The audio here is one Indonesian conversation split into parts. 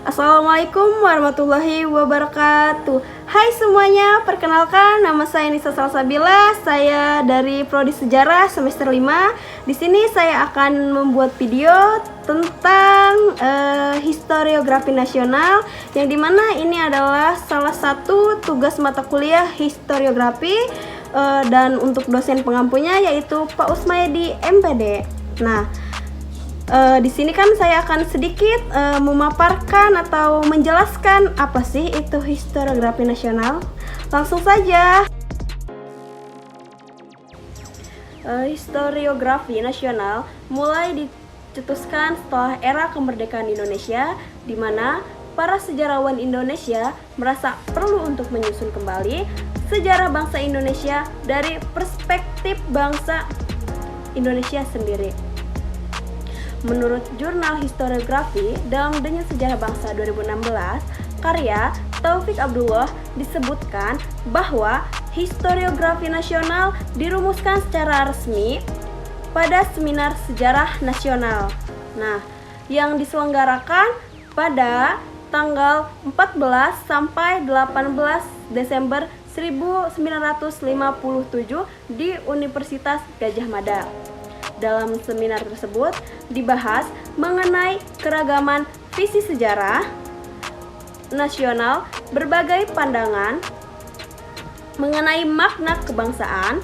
Assalamualaikum warahmatullahi wabarakatuh. Hai semuanya, perkenalkan nama saya Nisa Salsabila. Saya dari Prodi Sejarah semester 5. Di sini saya akan membuat video tentang historiografi nasional, yang dimana ini adalah salah satu tugas mata kuliah historiografi, dan untuk dosen pengampunya yaitu Pak Usmayadi MPD. Nah, di sini kan saya akan sedikit memaparkan atau menjelaskan apa sih itu historiografi nasional. Langsung saja. Historiografi nasional mulai dicetuskan setelah era kemerdekaan Indonesia, di mana para sejarawan Indonesia merasa perlu untuk menyusun kembali sejarah bangsa Indonesia dari perspektif bangsa Indonesia sendiri. Menurut jurnal historiografi dalam Denyut Sejarah Bangsa 2016, karya Taufik Abdullah, disebutkan bahwa historiografi nasional dirumuskan secara resmi pada Seminar Sejarah Nasional. Nah, yang diselenggarakan pada tanggal 14 sampai 18 Desember 1957 di Universitas Gadjah Mada. Dalam seminar tersebut dibahas mengenai keragaman visi sejarah nasional, berbagai pandangan mengenai makna kebangsaan,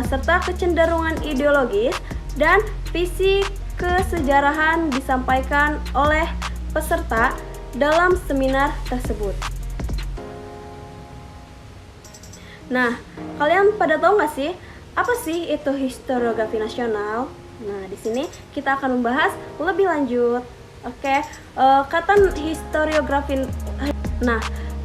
serta kecenderungan ideologis dan visi kesejarahan disampaikan oleh peserta dalam seminar tersebut. Nah, kalian pada tahu nggak sih apa sih itu historiografi nasional? Nah, di sini kita akan membahas lebih lanjut. Oke, kata historiografi. Nah,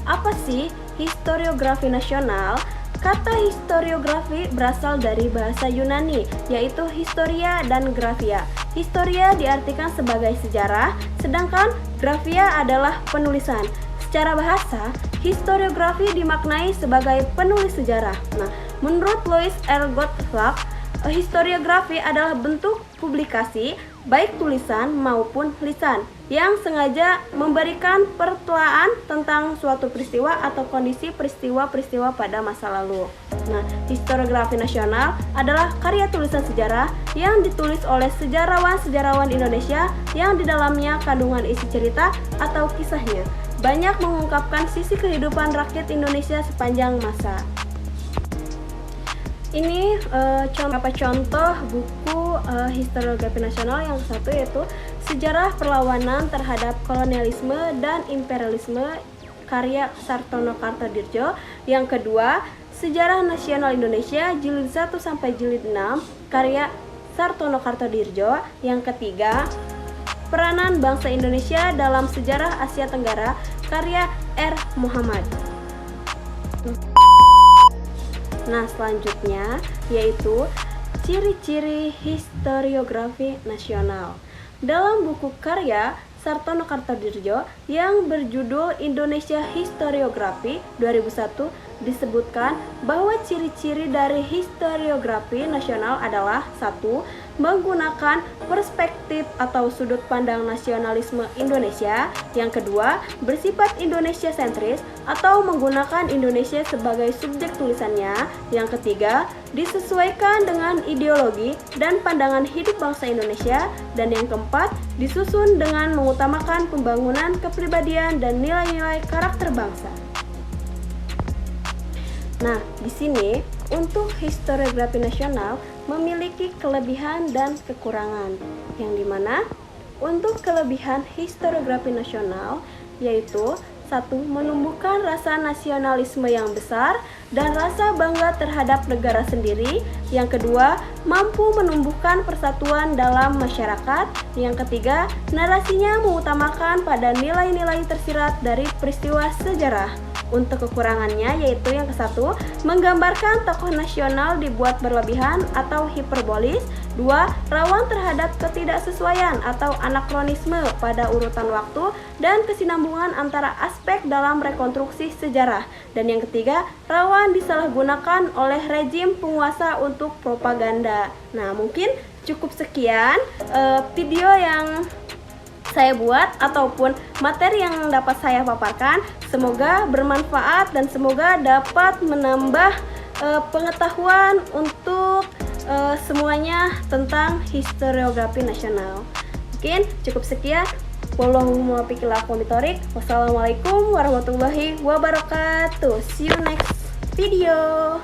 apa sih historiografi nasional? Kata historiografi berasal dari bahasa Yunani, yaitu historia dan grafia. Historia diartikan sebagai sejarah, sedangkan grafia adalah penulisan. Secara bahasa, historiografi dimaknai sebagai penulis sejarah. Nah, menurut Louis R. Gottschalk, historiografi adalah bentuk publikasi, baik tulisan maupun lisan, yang sengaja memberikan pertelaan tentang suatu peristiwa atau kondisi peristiwa-peristiwa pada masa lalu. Nah, historiografi nasional adalah karya tulisan sejarah yang ditulis oleh sejarawan-sejarawan Indonesia yang di dalamnya kandungan isi cerita atau kisahnya banyak mengungkapkan sisi kehidupan rakyat Indonesia sepanjang masa. Ini beberapa contoh buku historiografi nasional. Yang satu yaitu Sejarah Perlawanan Terhadap Kolonialisme dan Imperialisme karya Sartono Kartodirjo. Yang kedua, Sejarah Nasional Indonesia jilid 1 sampai jilid 6 karya Sartono Kartodirjo. Yang ketiga, Peranan Bangsa Indonesia dalam Sejarah Asia Tenggara karya R. Muhammad. Nah, selanjutnya yaitu ciri-ciri historiografi nasional. Dalam buku karya Sartono Kartodirjo yang berjudul Indonesia Historiografi 2001 disebutkan bahwa ciri-ciri dari historiografi nasional adalah: 1. Menggunakan perspektif atau sudut pandang nasionalisme Indonesia. Yang kedua, bersifat Indonesia sentris atau menggunakan Indonesia sebagai subjek tulisannya. Yang ketiga, disesuaikan dengan ideologi dan pandangan hidup bangsa Indonesia. Dan yang keempat, disusun dengan mengutamakan pembangunan kepribadian dan nilai-nilai karakter bangsa. Nah, di sini untuk historiografi nasional memiliki kelebihan dan kekurangan, yang dimana untuk kelebihan historiografi nasional yaitu: 1. Menumbuhkan rasa nasionalisme yang besar dan rasa bangga terhadap negara sendiri. Yang kedua, mampu menumbuhkan persatuan dalam masyarakat. Yang ketiga, narasinya mengutamakan pada nilai-nilai tersirat dari peristiwa sejarah. Untuk kekurangannya yaitu yang ke-1, menggambarkan tokoh nasional dibuat berlebihan atau hiperbolis. 2. Rawan terhadap ketidaksesuaian atau anakronisme pada urutan waktu dan kesinambungan antara aspek dalam rekonstruksi sejarah. Dan yang ketiga, rawan disalahgunakan oleh rejim penguasa untuk propaganda. Nah, mungkin cukup sekian video yang saya buat ataupun materi yang dapat saya paparkan. Semoga bermanfaat dan semoga dapat menambah pengetahuan untuk semuanya tentang historiografi nasional. Mungkin cukup sekian. Wassalamualaikum warahmatullahi wabarakatuh. See you next video.